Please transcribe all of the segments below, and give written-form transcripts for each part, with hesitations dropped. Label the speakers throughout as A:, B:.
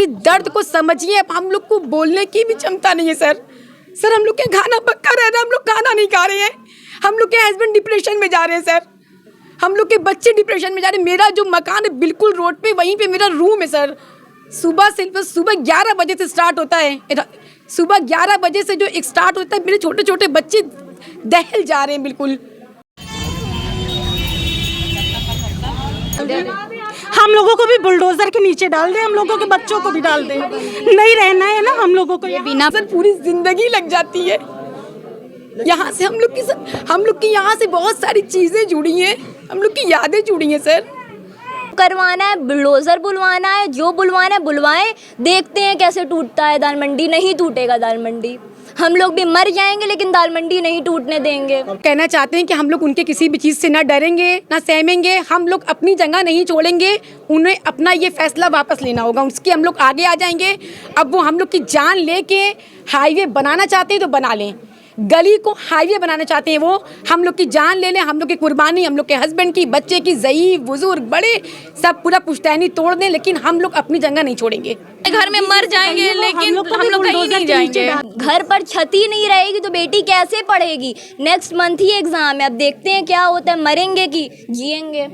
A: कि दर्द को समझिए। अब हम लोग को बोलने की भी क्षमता नहीं है सर हम लोग के खाना पक्का रह रहा है, हम लोग खाना नहीं खा रहे हैं। हम लोग के हस्बैंड डिप्रेशन में जा रहे हैं सर, हम लोग के बच्चे डिप्रेशन में जा रहे हैं। मेरा जो मकान है बिल्कुल रोड पे, वहीं पे मेरा रूम है सर। सुबह 11 बजे से स्टार्ट होता है, सुबह 11 बजे से जो एक स्टार्ट होता है, मेरे छोटे छोटे बच्चे दहल जा रहे हैं बिल्कुल।
B: हम लोगों को भी बुलडोजर के नीचे डाल दे, हम लोगों के बच्चों को भी डाल दे। नहीं रहना है ना हम लोगों को, ये
A: बिना सर पूरी जिंदगी लग जाती है। यहाँ से हम लोग की यहाँ से बहुत सारी चीजें जुड़ी हैं, हम लोग की यादें जुड़ी हैं सर।
C: करवाना है, बुलडोजर बुलवाना है, जो बुलवाना है बुलवाएं, देखते हैं कैसे टूटता है दाल मंडी। नहीं टूटेगा दाल मंडी, हम लोग भी मर जाएंगे लेकिन दाल मंडी नहीं टूटने देंगे।
A: कहना चाहते हैं कि हम लोग उनके किसी भी चीज़ से ना डरेंगे ना सहमेंगे, हम लोग अपनी जगह नहीं छोड़ेंगे। उन्हें अपना ये फैसला वापस लेना होगा, उसके हम लोग आगे आ जाएंगे। अब वो हम लोग की जान लेके हाईवे बनाना चाहते हैं तो बना लें, गली को हाईवे बनाना चाहते हैं वो, हम लोग की जान ले लें। हम लोग की कुर्बानी, हम लोग के हस्बैंड की, बच्चे की, ज़ईफ़ बुजुर्ग बड़े सब पूरा पुश्तैनी तोड़ दें, लेकिन हम लोग अपनी जगह नहीं छोड़ेंगे।
C: घर में मर जाएंगे लेकिन हम लोग कहीं नहीं जाएंगे। घर पर छत ही नहीं रहेगी तो बेटी कैसे पढ़ेगी। नेक्स्ट मंथ ही एग्जाम है, अब देखते हैं क्या होता है, मरेंगे कि जिएंगे।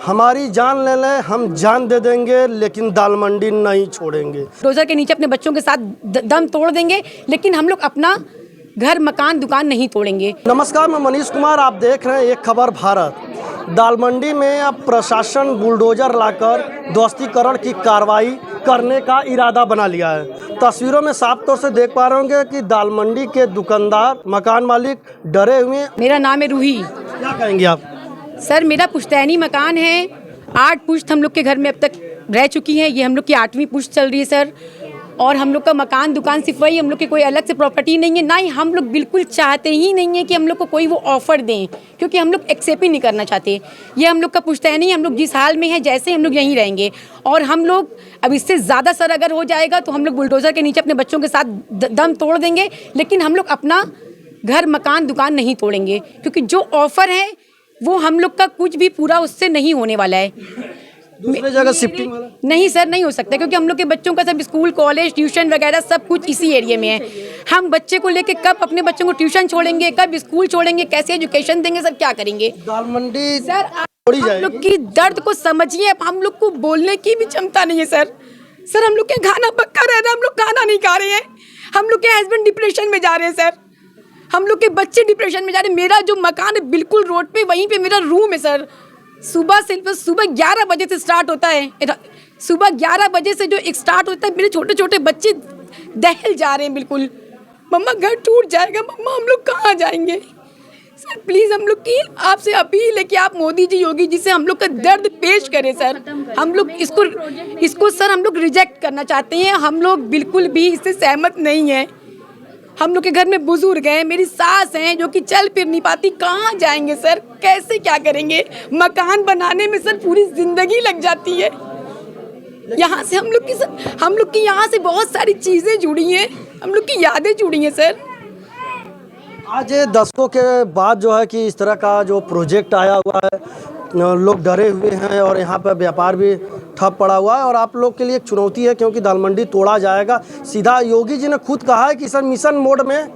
D: हमारी जान ले लें, हम जान दे देंगे लेकिन दाल मंडी नहीं छोड़ेंगे।
A: बुलडोजर के नीचे अपने बच्चों के साथ दम तोड़ देंगे, लेकिन हम लोग अपना घर मकान दुकान नहीं तोड़ेंगे।
D: नमस्कार, मैं मनीष कुमार, आप देख रहे हैं एक खबर भारत। दाल मंडी में अब प्रशासन बुलडोजर लाकर ध्वस्तीकरण की कार्रवाई करने का इरादा बना लिया है। तस्वीरों में साफ तौर से देख पा रहे होंगे कि दाल मंडी के दुकानदार, मकान मालिक डरे हुए।
A: मेरा नाम है रूही।
D: क्या कहेंगे आप?
A: सर मेरा पुश्तैनी मकान है, 8 पुश्त हम लोग के घर में अब तक रह चुकी हैं, ये हम लोग की 8वीं पुश्त चल रही है सर। और हम लोग का मकान दुकान सिर्फ वही, हम लोग की कोई अलग से प्रॉपर्टी नहीं है, ना ही हम लोग बिल्कुल चाहते ही नहीं है कि हम लोग को कोई वो ऑफ़र दें, क्योंकि हम लोग एक्सेप्ट ही नहीं करना चाहते। ये हम लोग का पुश्तैनी, हम लोग जिस हाल में है जैसे हम लोग यहीं रहेंगे। और हम लोग अब इससे ज़्यादा सर अगर हो जाएगा तो हम लोग बुलडोज़र के नीचे अपने बच्चों के साथ दम तोड़ देंगे, लेकिन हम लोग अपना घर मकान दुकान नहीं तोड़ेंगे, क्योंकि जो ऑफ़र है वो हम लोग का कुछ भी पूरा उससे नहीं होने वाला है।
D: दूसरी जगह शिफ्टिंग वाला
A: नहीं सर, नहीं हो सकता, क्योंकि हम लोग के बच्चों का सब स्कूल कॉलेज ट्यूशन वगैरह सब कुछ इसी एरिया में है। हम बच्चे को लेके कब अपने बच्चों को ट्यूशन छोड़ेंगे, कब स्कूल छोड़ेंगे, कैसे एजुकेशन देंगे, सब क्या करेंगे।
D: दाल मंडी
A: सर हम लोग की दर्द को समझिए। अब हम लोग को बोलने की भी क्षमता नहीं है सर हम लोग के खाना पक्का रह रहा है, हम लोग खाना नहीं खा रहे हैं। हम लोग के हस्बैंड डिप्रेशन में जा रहे हैं सर, हम लोग के बच्चे डिप्रेशन में जा रहे हैं। मेरा जो मकान है बिल्कुल रोड पे, वहीं पे मेरा रूम है सर। सुबह 11 बजे से स्टार्ट होता है, सुबह 11 बजे से जो एक स्टार्ट होता है, मेरे छोटे छोटे बच्चे दहल जा रहे हैं बिल्कुल। मम्मा घर टूट जाएगा, मम्मा हम लोग कहाँ जाएंगे। सर प्लीज़ हम लोग की आपसे अपील है कि आप मोदी जी, योगी जी से हम लोग का दर्द पेश करें सर। हम लोग इसको सर हम लोग रिजेक्ट करना चाहते हैं, हम लोग बिल्कुल भी इससे सहमत नहीं है। हम लोग के घर में बुजुर्ग हैं, मेरी सास हैं जो कि चल फिर नहीं पाती, कहाँ जाएंगे सर, कैसे क्या करेंगे। मकान बनाने में सर पूरी जिंदगी लग जाती है। यहाँ से हम लोग की यहाँ से बहुत सारी चीज़ें जुड़ी हैं, हम लोग की यादें जुड़ी हैं सर।
D: आज दशकों के बाद जो है कि इस तरह का जो प्रोजेक्ट आया हुआ है, लोग डरे हुए हैं और यहाँ पर व्यापार भी ठप पड़ा हुआ है। और आप लोग के लिए एक चुनौती है, क्योंकि दाल मंडी तोड़ा जाएगा। सीधा योगी जी ने खुद कहा है कि सर मिशन मोड में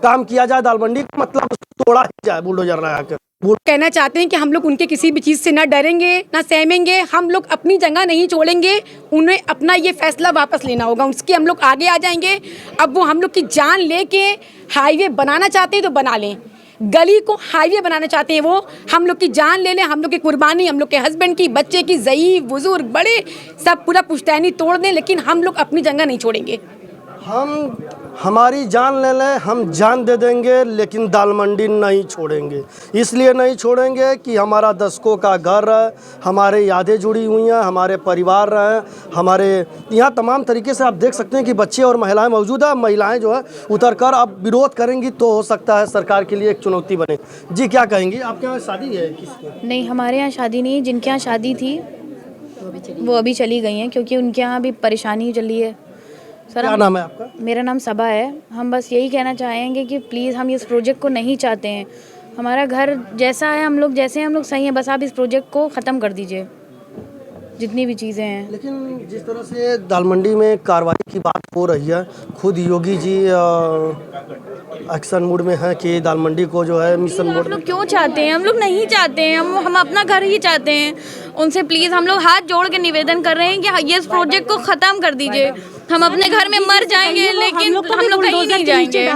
D: काम किया जाए, दाल मंडी का मतलब तोड़ा ही जाए बुलडोजर लगा कर।
A: कहना चाहते हैं कि हम लोग उनके किसी भी चीज़ से ना डरेंगे ना सहमेंगे, हम लोग अपनी जगह नहीं छोड़ेंगे। उन्हें अपना ये फैसला वापस लेना होगा, उसके हम लोग आगे आ जाएंगे। अब वो हम लोग की जान लेके हाईवे बनाना चाहते हैं तो बना लें, गली को हाईवे बनाना चाहते हैं वो, हम लोग की जान ले लें। हम लोग की कुर्बानी, हम लोग के हस्बैंड की, बच्चे की, ज़ईफ़ बुजुर्ग बड़े सब पूरा पुश्तैनी तोड़ दें, लेकिन हम लोग अपनी जगह नहीं छोड़ेंगे।
D: हमारी जान ले लें, हम जान दे देंगे लेकिन दाल मंडी नहीं छोड़ेंगे। इसलिए नहीं छोड़ेंगे कि हमारा दशकों का घर है, हमारे यादें जुड़ी हुई हैं, हमारे परिवार रहे, हमारे यहाँ तमाम तरीके से आप देख सकते हैं कि बच्चे और महिलाएं मौजूद है। महिलाएं जो है उतरकर अब विरोध करेंगी तो हो सकता है सरकार के लिए एक चुनौती बने। जी क्या कहेंगी? आपके यहाँ शादी है किसकी?
E: नहीं, हमारे यहाँ शादी नहीं है। जिनके यहाँ शादी थी वो अभी चली गई हैं, क्योंकि उनके यहाँ भी परेशानी चली है सर।
D: क्या नाम है आपका?
E: मेरा नाम सबा है। हम बस यही कहना चाहेंगे कि प्लीज़ हम इस प्रोजेक्ट को नहीं चाहते हैं। हमारा घर जैसा है, हम लोग जैसे हैं हम लोग सही हैं, बस आप इस प्रोजेक्ट को ख़त्म कर दीजिए। जितनी भी चीज़ें हैं।
D: लेकिन जिस तरह से दाल मंडी में कार्रवाई की बात हो रही है, खुद योगी जी एक्शन मूड में है कि दाल मंडी को जो है मिशन
E: हम
D: मोड
E: लोग क्यों चाहते हैं? हम लोग नहीं चाहते हैं, हम अपना घर ही चाहते हैं। उनसे प्लीज़ हम लोग हाथ जोड़ के निवेदन कर रहे हैं कि ये इस प्रोजेक्ट को ख़त्म कर दीजिए। हम अपने घर में मर जाएंगे लेकिन हम लोग कहीं नहीं जाएंगे।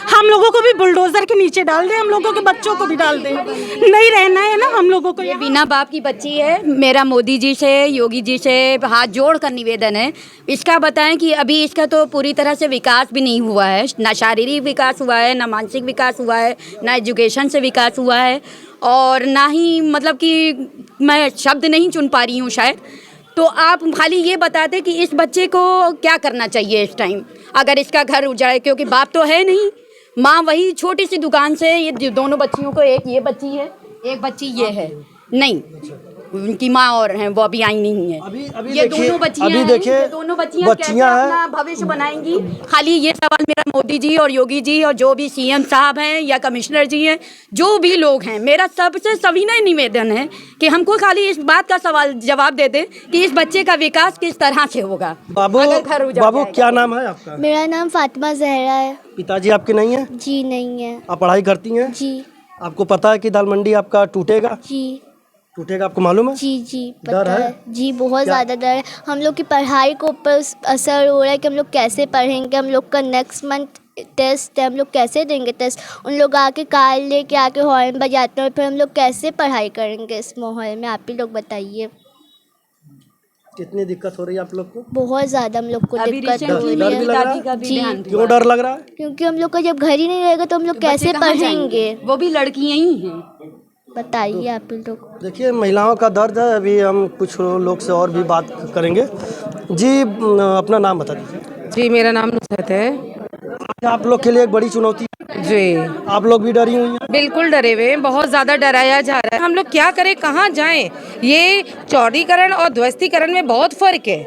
B: हम लोगों को भी बुलडोजर के नीचे डाल दें, हम लोगों के बच्चों को भी डाल दें। नहीं रहना है ना हम लोगों को।
F: ये बिना बाप की बच्ची है। मेरा मोदी जी से, योगी जी से हाथ जोड़ कर निवेदन है, इसका बताएं कि अभी इसका तो पूरी तरह से विकास भी नहीं हुआ है। ना शारीरिक विकास हुआ है, ना मानसिक विकास हुआ है, ना एजुकेशन से विकास हुआ है, और ना ही मतलब कि मैं शब्द नहीं चुन पा रही हूँ शायद। तो आप खाली ये बताते कि इस बच्चे को क्या करना चाहिए इस टाइम, अगर इसका घर उजाड़े, क्योंकि बाप तो है नहीं, माँ वही छोटी सी दुकान से, ये दोनों बच्चियों को, एक ये बच्ची है, एक बच्ची ये है, नहीं उनकी माँ और हैं, वो अभी आई नहीं है।
D: अभी
F: ये
D: देखिए,
F: दोनों बच्चियां
D: अभी
F: हैं,
D: देखिए,
F: ये दोनों बच्चियां कैसे
D: हैं।
F: अपना भविष्य बनाएंगी। खाली ये सवाल मेरा मोदी जी और योगी जी और जो भी सीएम साहब हैं या कमिश्नर जी हैं, जो भी लोग हैं, मेरा सबसे सविनय निवेदन है कि हमको खाली इस बात का सवाल जवाब दे दें कि इस बच्चे का विकास किस तरह से होगा।
D: बाबू,
F: अगर घर उजाड़
D: बाबू
F: जाएगा।
D: क्या नाम है आपका?
G: मेरा नाम फातिमा जहरा है।
D: पिताजी आपके नहीं है?
G: जी नहीं है।
D: आप पढ़ाई करती हैं?
G: जी
D: आपको पता है कि दाल मंडी आपका टूटेगा?
G: जी
D: टूटेगा, आपको मालूम है?
G: जी
D: डर
G: पता
D: है?
G: है जी, बहुत
D: क्या?
G: ज़्यादा डर है। हम लोग की पढ़ाई को ऊपर असर हो रहा है कि हम लोग कैसे पढ़ेंगे। हम लोग का नेक्स्ट मंथ टेस्ट है, हम लोग कैसे देंगे टेस्ट। उन लोग आके कार लेके आके हॉर्न बजाते हैं, फिर हम लोग कैसे पढ़ाई करेंगे इस माहौल में? आप ही लोग बताइए।
D: कितनी दिक्कत हो रही है आप लोग को?
G: बहुत ज़्यादा हम लोग को
F: अभी
G: दिक्कत हो
F: रिसेंटली
G: रही
D: डर भी
G: है
D: लग रहा
F: दादी
D: है?
F: का भी
G: जी।
F: देहांत हुआ।
D: क्यों डर लग रहा है?
G: क्योंकि हम लोग का जब घर ही नहीं रहेगा तो हम लोग
F: बच्चे
G: कैसे
F: कहाँ
G: पढ़ेंगे?
F: जाएंगे? वो भी लड़कियां ही हैं।
G: बताइए आप ही लोग।
D: देखिए, महिलाओं का दर्द है। अभी हम कुछ लोग से और भी बात करेंगे। जी, अपना नाम बता दीजिए।
H: जी, मेरा नाम नुसरत है।
D: आप लोग के लिए एक बड़ी चुनौती है।
H: जी,
D: आप लोग भी डरी हुई हैं?
H: बिल्कुल डरे हुए हैं, बहुत ज़्यादा डराया जा रहा है। हम लोग क्या करें, कहाँ जाएं? ये चौड़ीकरण और ध्वस्तीकरण में बहुत फ़र्क है।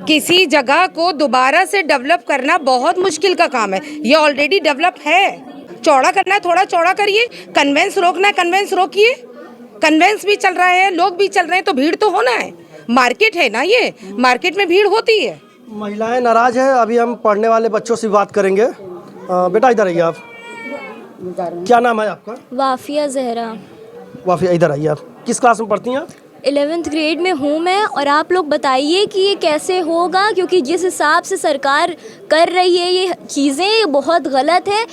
H: किसी जगह को दोबारा से डेवलप करना बहुत मुश्किल का काम है। ये ऑलरेडी डेवलप है। चौड़ा करना है, थोड़ा चौड़ा करिए। कन्वेंस रोकना है, कन्वेंस रोकिए। कन्वेंस भी चल रहा है, लोग भी चल रहे हैं, तो भीड़ तो होना है। मार्केट है ना, ये मार्केट में भीड़ होती है।
D: महिलाएं नाराज हैं। अभी हम पढ़ने वाले बच्चों से बात करेंगे। बेटा इधर आइए आप। क्या नाम है आपका?
C: वाफिया जहरा।
D: वाफिया, इधर आइए आप। किस क्लास में पढ़ती हैं आप?
C: 11th ग्रेड में हूँ मैं। और आप लोग बताइए कि ये कैसे होगा, क्योंकि जिस हिसाब से सरकार कर रही है ये चीज़ें, ये बहुत गलत है।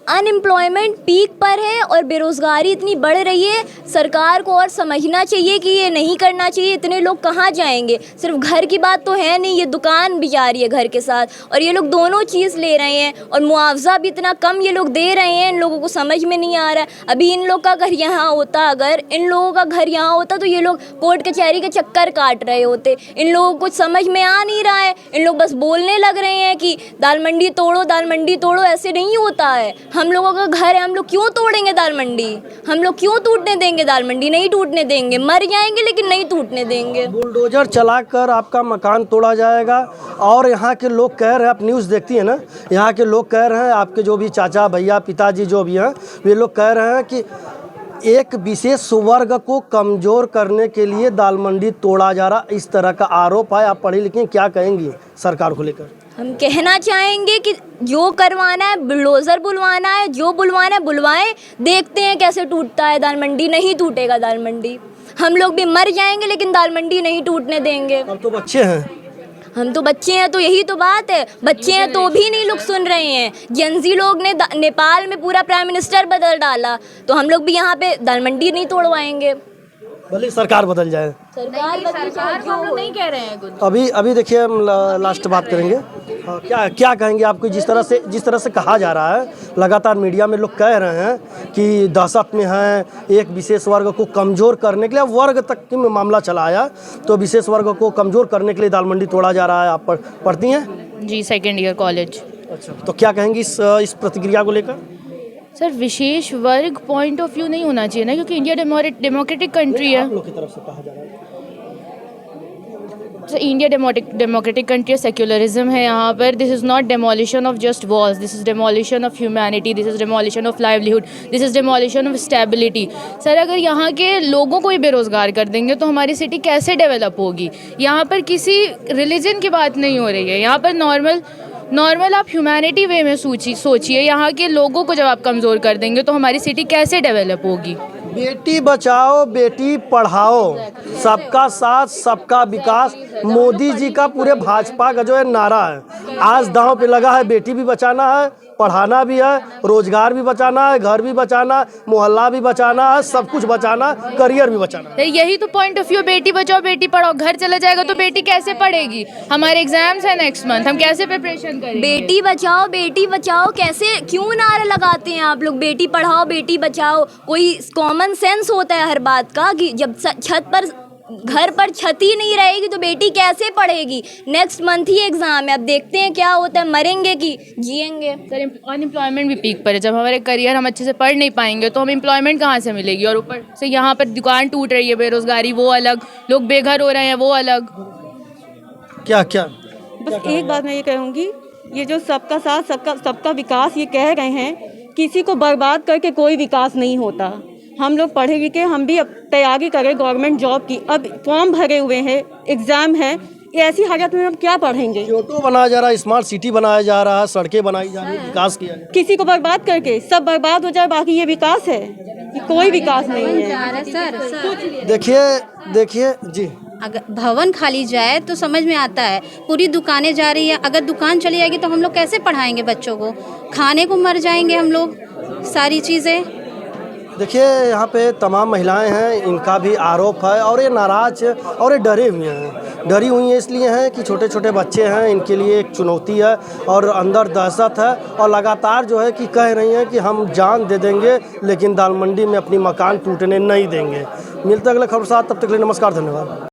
C: अनएम्प्लॉयमेंट पीक पर है और बेरोज़गारी इतनी बढ़ रही है। सरकार को और समझना चाहिए कि ये नहीं करना चाहिए। इतने लोग कहाँ जाएंगे? सिर्फ घर की बात तो है नहीं, ये दुकान भी जा रही है घर के साथ, और ये लोग दोनों चीज़ ले रहे हैं, और मुआवजा भी इतना कम ये लोग दे रहे हैं। इन लोगों को समझ में नहीं आ रहा है। अभी इन लोग का घर यहाँ होता, अगर इन लोगों का घर यहाँ होता तो ये लोग कोर्ट कचहरी के चक्कर काट रहे होते। इन लोगों को कुछ समझ में आ नहीं रहा है। इन लोग बस बोलने लग रहे हैं कि दाल मंडी तोड़ो, दाल मंडी तोड़ो। ऐसे नहीं होता है। हम लोगों का घर है, हम लोग क्यों तोड़ेंगे दाल मंडी? हम लोग क्यों टूटने देंगे दाल मंडी? नहीं टूटने देंगे। मर जाएंगे लेकिन नहीं टूटने देंगे।
D: बुलडोजर चलाकर आपका मकान तोड़ा जाएगा। और यहाँ के लोग कह रहे हैं, आप न्यूज़ देखती हैं ना, यहाँ के लोग कह रहे हैं, आपके जो भी चाचा भैया पिताजी जो भी हैं, वे लोग कह रहे हैं कि एक विशेष वर्ग को कमज़ोर करने के लिए दाल मंडी तोड़ा जा रहा। इस तरह का आरोप है। आप पढ़ी लिखी, क्या कहेंगी सरकार को लेकर?
C: हम कहना चाहेंगे कि जो करवाना है, बुलडोज़र बुलवाना है, जो बुलवाना है बुलवाएं। देखते हैं कैसे टूटता है दाल मंडी। नहीं टूटेगा दाल मंडी। हम लोग भी मर जाएंगे लेकिन दाल मंडी नहीं टूटने देंगे।
D: अब तो बच्चे हैं।
C: हम तो बच्चे हैं, तो यही तो बात है। बच्चे हैं तो भी नहीं लोग सुन रहे हैं। जेनजी लोग ने नेपाल में पूरा प्राइम मिनिस्टर बदल डाला, तो हम लोग भी यहाँ पे दाल मंडी नहीं तोड़वाएंगे।
D: भले सरकार बदल जाए।
E: सरकार को हम लोग नहीं कह रहे हैं कुछ।
D: अभी देखिए, हम लास्ट बात करेंगे। हाँ, क्या कहेंगे आपको? जिस तरह से कहा जा रहा है, लगातार मीडिया में लोग कह रहे हैं कि दहशत में है, एक विशेष वर्ग को कमज़ोर करने के लिए, वर्ग तक में मामला चला आया, तो विशेष वर्ग को कमज़ोर करने के लिए दाल मंडी तोड़ा जा रहा है। आप पढ़ती हैं?
E: जी, 2nd ईयर कॉलेज।
D: अच्छा, तो क्या कहेंगी इस प्रतिक्रिया को लेकर?
E: सर, विशेष वर्ग पॉइंट ऑफ व्यू नहीं होना चाहिए ना, क्योंकि इंडिया डेमोक्रेटिक कंट्री है।
D: आप लोग की तरफ से कहा जा रहा है।
E: इंडिया डेमोक्रेटिक कंट्री, सेक्युलरिज्म है यहाँ पर. This is not demolition of just walls, this is demolition of humanity, this is demolition of livelihood, this is demolition of stability. Sir, अगर यहाँ के लोगों को ही बेरोज़गार कर देंगे तो हमारी सिटी कैसे डेवलप होगी? यहाँ पर किसी रिलीजन की बात नहीं हो रही है. यहाँ पर नॉर्मल आप ह्यूमैनिटी वे में सोचिए. यहाँ के लोगों को जब आप कमज़ोर कर देंगे तो हमारी सिटी कैसे डेवलप होगी?
D: बेटी बचाओ बेटी पढ़ाओ, सबका साथ सबका विकास मोदी जी का पूरे भाजपा का जो है नारा है, आज दांव पे लगा है. बेटी भी बचाना है, पढ़ाना भी है, रोजगार भी बचाना है, घर भी बचाना, मोहल्ला भी बचाना है, सब कुछ बचाना, करियर भी बचाना है.
E: यही तो point of view. Beti Bachao Beti Padhao. घर चला जाएगा तो बेटी कैसे पढ़ेगी? हमारे एग्जाम्स हैं नेक्स्ट मंथ, हम कैसे प्रिपरेशन करेंगे?
C: बेटी बचाओ कैसे, क्यों नारे लगाते हैं आप लोग? बेटी पढ़ाओ बेटी बचाओ. कोई कॉमन सेंस होता है हर बात का कि जब घर पर छत ही नहीं रहेगी तो बेटी कैसे पढ़ेगी? नेक्स्ट मंथ ही एग्ज़ाम है, अब देखते हैं क्या होता है, मरेंगे कि जिएंगे.
E: सर, अनएम्प्लॉयमेंट भी पीक पर है. जब हमारे करियर हम अच्छे से पढ़ नहीं पाएंगे तो हम एम्प्लॉयमेंट कहाँ से मिलेगी? और ऊपर से यहाँ पर दुकान टूट रही है, बेरोजगारी वो अलग, लोग बेघर हो रहे हैं वो अलग.
D: क्या
B: बस एक बात मैं ये कहूँगी, ये जो सबका साथ सबका विकास ये कह रहे हैं, किसी को बर्बाद करके कोई विकास नहीं होता. हम लोग पढ़े लिखे, हम भी अब तैयारी करें गवर्नमेंट जॉब की. अब फॉर्म भरे हुए हैं, एग्ज़ाम है, ऐसी हालत में हम क्या पढ़ेंगे?
D: क्योटो बनाया जा रहा है, स्मार्ट सिटी बनाया जा रहा है, सड़कें बनाई जा रही है, विकास किया जा रहा है.
B: किसी को बर्बाद करके सब बर्बाद हो जाए, बाकी ये विकास है? ये कोई विकास नहीं है.
D: देखिए जी,
I: अगर भवन खाली जाए तो समझ में आता है, पूरी दुकानें जा रही है. अगर दुकान चली जाएगी तो हम लोग कैसे पढ़ाएंगे बच्चों को? खाने को मर जाएंगे हम लोग. सारी चीज़ें
D: देखिए यहाँ पे तमाम महिलाएं हैं, इनका भी आरोप है और ये नाराज और ये डरी हुई हैं इसलिए हैं कि छोटे छोटे बच्चे हैं, इनके लिए एक चुनौती है और अंदर दहशत है और लगातार जो है कि कह रही हैं कि हम जान दे देंगे लेकिन दाल मंडी में अपनी मकान टूटने नहीं देंगे. मिलते अगले खबर साथ, तब तक के लिए नमस्कार, धन्यवाद.